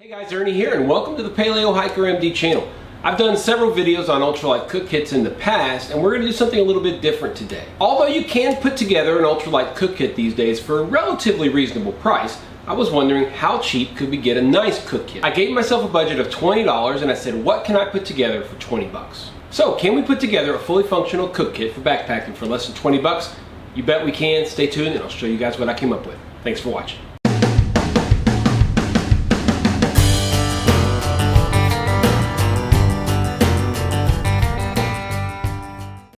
Hey guys, Ernie here and welcome to the Paleo Hiker MD channel. I've done several videos on ultralight cook kits in the past and we're going to do something a little bit different today. Although you can put together an ultralight cook kit these days for a relatively reasonable price, I was wondering how cheap could we get a nice cook kit. I gave myself a budget of $20 and I said, what can I put together for 20 bucks? So can we put together a fully functional cook kit for backpacking for less than 20 bucks? You bet we can. Stay tuned and I'll show you guys what I came up with. Thanks for watching.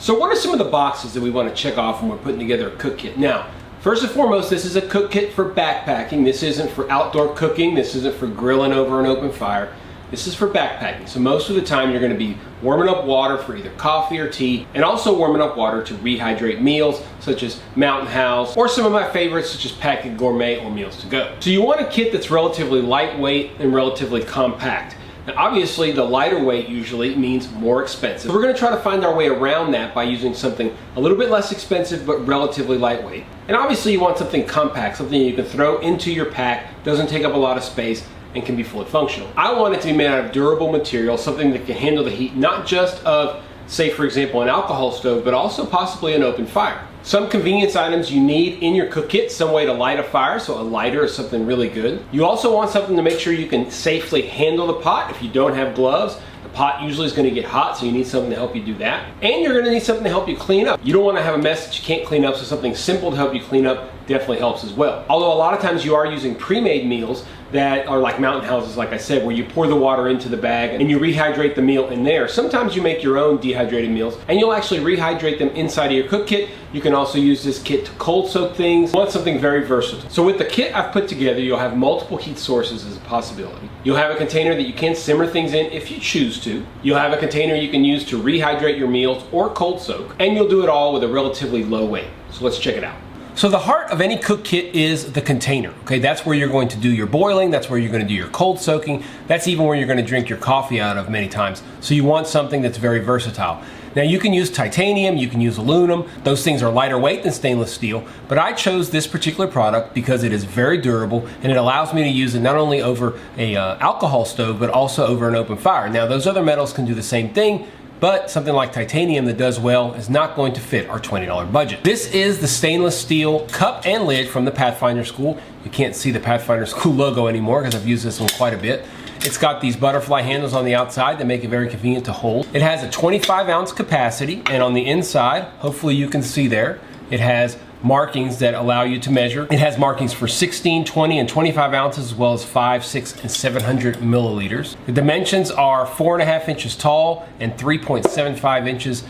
So what are some of the boxes that we want to check off when we're putting together a cook kit? Now, first and foremost, this is a cook kit for backpacking. This isn't for outdoor cooking. This isn't for grilling over an open fire. This is for backpacking. So most of the time you're going to be warming up water for either coffee or tea, and also warming up water to rehydrate meals such as Mountain House, or some of my favorites such as Packaged Gourmet or Meals to Go. So you want a kit that's relatively lightweight and relatively compact. Now obviously the lighter weight usually means more expensive. So we're going to try to find our way around that by using something a little bit less expensive but relatively lightweight. And obviously you want something compact, something you can throw into your pack, doesn't take up a lot of space, and can be fully functional. I want it to be made out of durable material, something that can handle the heat not just of, say for example, an alcohol stove, but also possibly an open fire. Some convenience items you need in your cook kit, some way to light a fire, so a lighter is something really good. You also want something to make sure you can safely handle the pot. If you don't have gloves, the pot usually is going to get hot, so you need something to help you do that. And you're going to need something to help you clean up. You don't want to have a mess that you can't clean up, so something simple to help you clean up definitely helps as well. Although a lot of times you are using pre-made meals that are like Mountain Houses, like I said, where you pour the water into the bag and you rehydrate the meal in there. Sometimes you make your own dehydrated meals and you'll actually rehydrate them inside of your cook kit. You can also use this kit to cold soak things. You want something very versatile. So with the kit I've put together, you'll have multiple heat sources as a possibility. You'll have a container that you can simmer things in if you choose to. You'll have a container you can use to rehydrate your meals or cold soak. And you'll do it all with a relatively low weight. So let's check it out. So the heart of any cook kit is the container, okay? That's where you're going to do your boiling, that's where you're going to do your cold soaking, that's even where you're going to drink your coffee out of many times. So you want something that's very versatile. Now you can use titanium, you can use aluminum, those things are lighter weight than stainless steel, but I chose this particular product because it is very durable and it allows me to use it not only over a alcohol stove, but also over an open fire. Now those other metals can do the same thing, but something like titanium that does well is not going to fit our $20 budget. This is the stainless steel cup and lid from the Pathfinder School. You can't see the Pathfinder School logo anymore because I've used this one quite a bit. It's got these butterfly handles on the outside that make it very convenient to hold. It has a 25-ounce capacity, and on the inside, hopefully you can see there, it has markings that allow you to measure. It has markings for 16, 20, and 25 ounces, as well as 5, 6, and 700 milliliters. The dimensions are 4.5 inches tall and 3.75 inches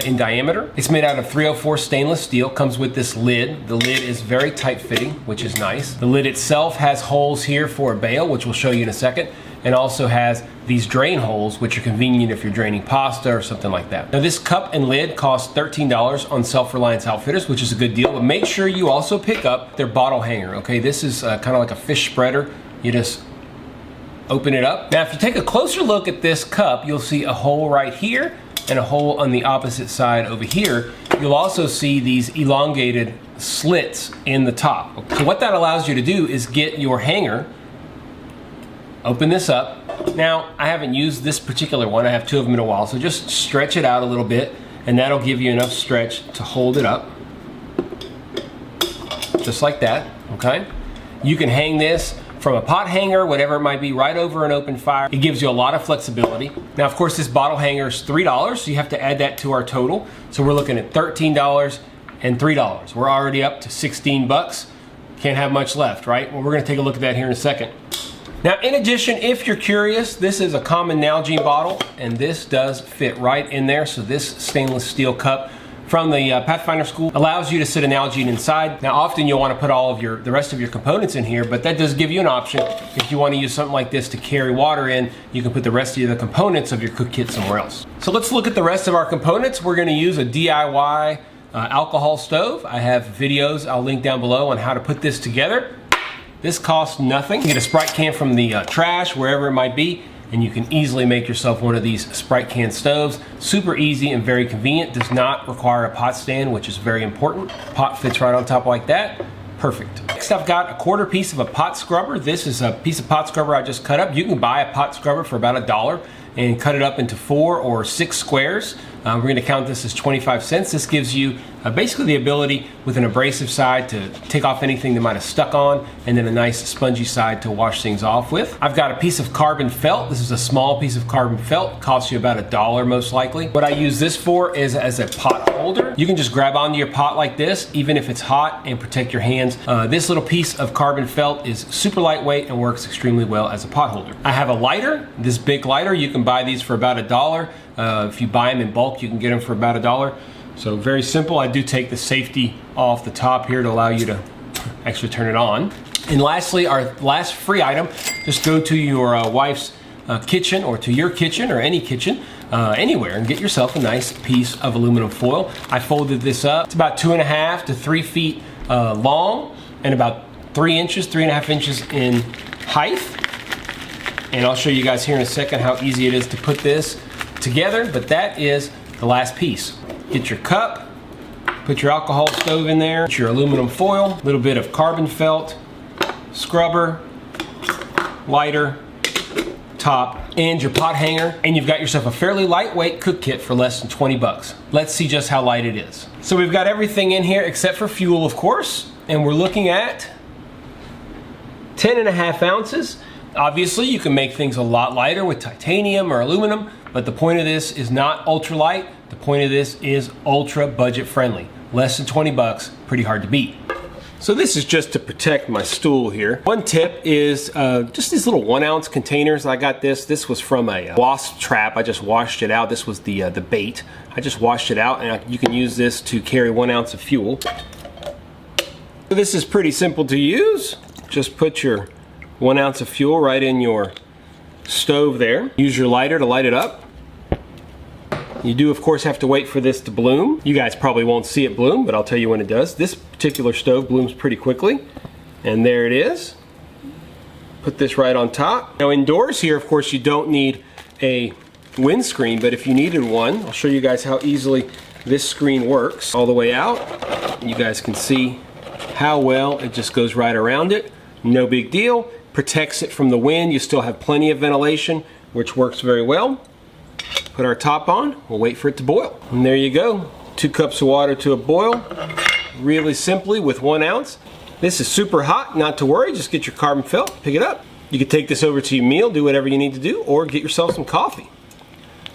in diameter. It's made out of 304 stainless steel, comes with this lid. The lid is very tight fitting, which is nice. The lid itself has holes here for a bail, which we'll show you in a second, and also has these drain holes, which are convenient if you're draining pasta or something like that. Now this cup and lid costs $13 on Self-Reliance Outfitters, which is a good deal, but make sure you also pick up their bottle hanger, okay? This is kind of like a fish spreader. You just open it up. Now if you take a closer look at this cup, you'll see a hole right here and a hole on the opposite side over here. You'll also see these elongated slits in the top. So what that allows you to do is get your hanger, open this up. Now, I haven't used this particular one. I have two of them in a while, so just stretch it out a little bit, and that'll give you enough stretch to hold it up. Just like that, okay? You can hang this from a pot hanger, whatever it might be, right over an open fire. It gives you a lot of flexibility. Now, of course, this bottle hanger is $3, so you have to add that to our total. So we're looking at $13 and $3. We're already up to 16 bucks. Can't have much left, right? Well, we're gonna take a look at that here in a second. Now, in addition, if you're curious, this is a common Nalgene bottle, and this does fit right in there. So this stainless steel cup from the Pathfinder School allows you to sit a Nalgene inside. Now, often you'll want to put all of the rest of your components in here, but that does give you an option. If you want to use something like this to carry water in, you can put the rest of the components of your cook kit somewhere else. So let's look at the rest of our components. We're going to use a DIY alcohol stove. I have videos I'll link down below on how to put this together. This costs nothing. You get a Sprite can from the trash, wherever it might be, and you can easily make yourself one of these Sprite can stoves. Super easy and very convenient. Does not require a pot stand, which is very important. Pot fits right on top like that. Perfect. Next, I've got a quarter piece of a pot scrubber. This is a piece of pot scrubber I just cut up. You can buy a pot scrubber for about $1 and cut it up into 4 or 6 squares. We're going to count this as 25 cents. This gives you basically the ability with an abrasive side to take off anything that might have stuck on, and then a nice spongy side to wash things off with. I've got a piece of carbon felt. This is a small piece of carbon felt. It costs you about $1 most likely. What I use this for is as a pot holder. You can just grab onto your pot like this, even if it's hot, and protect your hands. This little piece of carbon felt is super lightweight and works extremely well as a pot holder. I have a lighter, this big lighter. You can buy these for about $1. If you buy them in bulk, you can get them for about $1. So very simple. I do take the safety off the top here to allow you to actually turn it on. And lastly, our last free item, just go to your wife's kitchen, or to your kitchen, or any kitchen, anywhere, and get yourself a nice piece of aluminum foil. I folded this up. It's about 2.5 to 3 feet long, and about 3.5 inches in height. And I'll show you guys here in a second how easy it is to put this together, but that is the last piece. Get your cup, put your alcohol stove in there, put your aluminum foil, a little bit of carbon felt, scrubber, lighter, top, and your pot hanger, and you've got yourself a fairly lightweight cook kit for less than 20 bucks. Let's see just how light it is. So we've got everything in here except for fuel, of course, and we're looking at 10.5 ounces. Obviously, you can make things a lot lighter with titanium or aluminum, but the point of this is not ultralight. The point of this is ultra budget friendly. Less than 20 bucks, pretty hard to beat. So this is just to protect my stool here. One tip is just these little 1 ounce containers. I got this. This was from a wasp trap. I just washed it out. This was the bait. I just washed it out, and you can use this to carry 1 ounce of fuel. So this is pretty simple to use. Just put your 1 ounce of fuel right in your stove there. Use your lighter to light it up. You do, of course, have to wait for this to bloom. You guys probably won't see it bloom, but I'll tell you when it does. This particular stove blooms pretty quickly. And there it is. Put this right on top. Now indoors here, of course, you don't need a windscreen, but if you needed one, I'll show you guys how easily this screen works. All the way out. You guys can see how well it just goes right around it. No big deal. Protects it from the wind. You still have plenty of ventilation, which works very well. Put our top on, we'll wait for it to boil. And there you go, 2 cups of water to a boil, really simply with 1 ounce. This is super hot, not to worry, just get your carbon felt, pick it up. You can take this over to your meal, do whatever you need to do, or get yourself some coffee.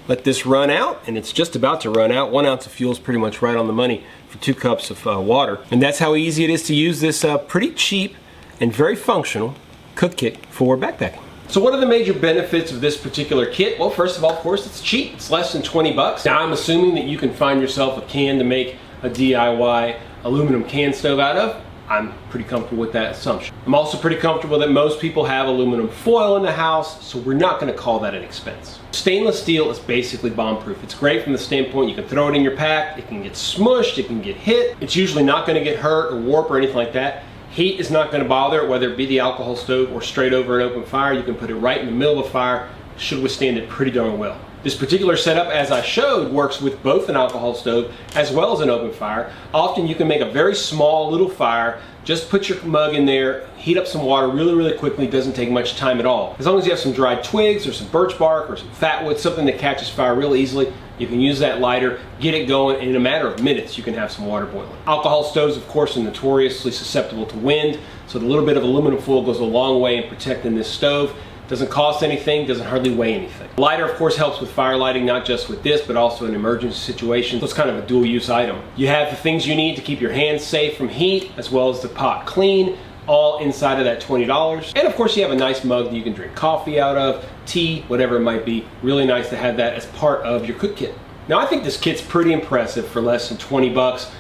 Let this run out, and it's just about to run out. 1 ounce of fuel is pretty much right on the money for 2 cups of water. And that's how easy it is to use this pretty cheap and very functional cook kit for backpacking. So what are the major benefits of this particular kit? Well, first of all, of course, it's cheap. It's less than 20 bucks. Now, I'm assuming that you can find yourself a can to make a DIY aluminum can stove out of. I'm pretty comfortable with that assumption. I'm also pretty comfortable that most people have aluminum foil in the house, so we're not going to call that an expense. Stainless steel is basically bomb-proof. It's great from the standpoint you can throw it in your pack, it can get smushed, it can get hit. It's usually not going to get hurt or warp or anything like that. Heat is not going to bother it, whether it be the alcohol stove or straight over an open fire. You can put it right in the middle of a fire. Should withstand it pretty darn well. This particular setup, as I showed, works with both an alcohol stove as well as an open fire. Often you can make a very small little fire. Just put your mug in there, heat up some water really quickly. It doesn't take much time at all. As long as you have some dried twigs or some birch bark or some fat wood, something that catches fire real easily, you can use that lighter, get it going, and in a matter of minutes you can have some water boiling. Alcohol stoves, of course, are notoriously susceptible to wind, so the little bit of aluminum foil goes a long way in protecting this stove. Doesn't cost anything, doesn't hardly weigh anything. Lighter, of course, helps with fire lighting, not just with this, but also in emergency situations. So it's kind of a dual use item. You have the things you need to keep your hands safe from heat, as well as the pot clean, all inside of that $20. And of course, you have a nice mug that you can drink coffee out of, tea, whatever it might be. Really nice to have that as part of your cook kit. Now, I think this kit's pretty impressive for less than 20 bucks.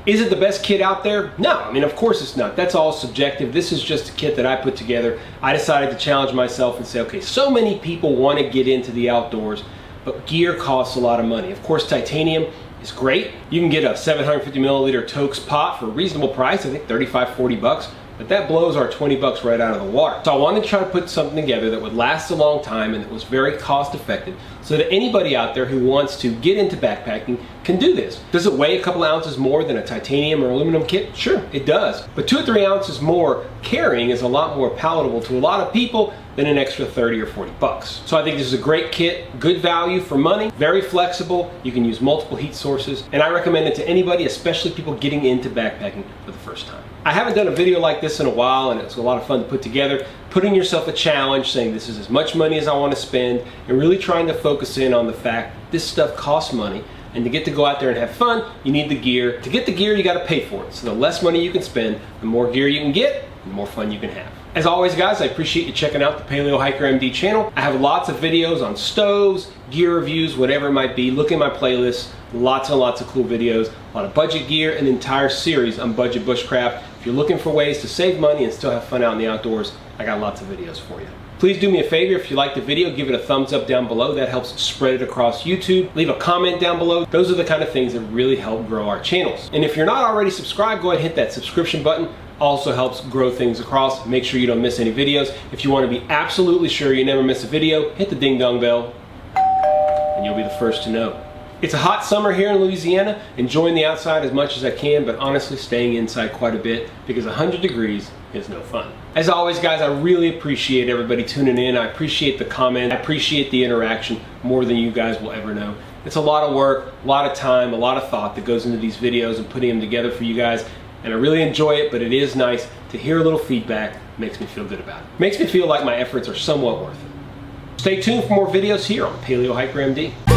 Is it the best kit out there? No, I mean, of course it's not. That's all subjective. This is just a kit that I put together. I decided to challenge myself and say, okay, so many people want to get into the outdoors, but gear costs a lot of money. Of course, titanium is great. You can get a 750 milliliter Toaks pot for a reasonable price, I think 35, 40 bucks. but that blows our 20 bucks right out of the water. So I wanted to try to put something together that would last a long time and that was very cost effective, so that anybody out there who wants to get into backpacking can do this. Does it weigh a couple ounces more than a titanium or aluminum kit? Sure, it does. But 2 or 3 ounces more carrying is a lot more palatable to a lot of people than an extra 30 or 40 bucks. So I think this is a great kit, good value for money, very flexible, you can use multiple heat sources, and I recommend it to anybody, especially people getting into backpacking for the first time. I haven't done a video like this in a while, and it's a lot of fun to put together. Putting yourself a challenge, saying this is as much money as I want to spend, and really trying to focus in on the fact this stuff costs money, and to get to go out there and have fun, you need the gear. To get the gear, you got to pay for it. So the less money you can spend, the more gear you can get, the more fun you can have. As always, guys, I appreciate you checking out the Paleo Hiker MD channel. I have lots of videos on stoves, gear reviews, whatever it might be. Look at my playlist. Lots and lots of cool videos, a lot of budget gear, an entire series on budget bushcraft. If you're looking for ways to save money and still have fun out in the outdoors, I got lots of videos for you. Please do me a favor, if you like the video, give it a thumbs up down below. That helps spread it across YouTube. Leave a comment down below. Those are the kind of things that really help grow our channels. And if you're not already subscribed, go ahead and hit that subscription button. Also helps grow things across. Make sure you don't miss any videos. If you want to be absolutely sure you never miss a video, hit the ding dong bell and you'll be the first to know. It's a hot summer here in Louisiana, enjoying the outside as much as I can, but honestly staying inside quite a bit because 100 degrees is no fun. As always, guys, I really appreciate everybody tuning in. I appreciate the comment. I appreciate the interaction more than you guys will ever know. It's a lot of work, a lot of time, a lot of thought that goes into these videos and putting them together for you guys. And I really enjoy it, but it is nice to hear a little feedback. It makes me feel good about it. Makes me feel like my efforts are somewhat worth it. Stay tuned for more videos here on Paleo Hiker MD.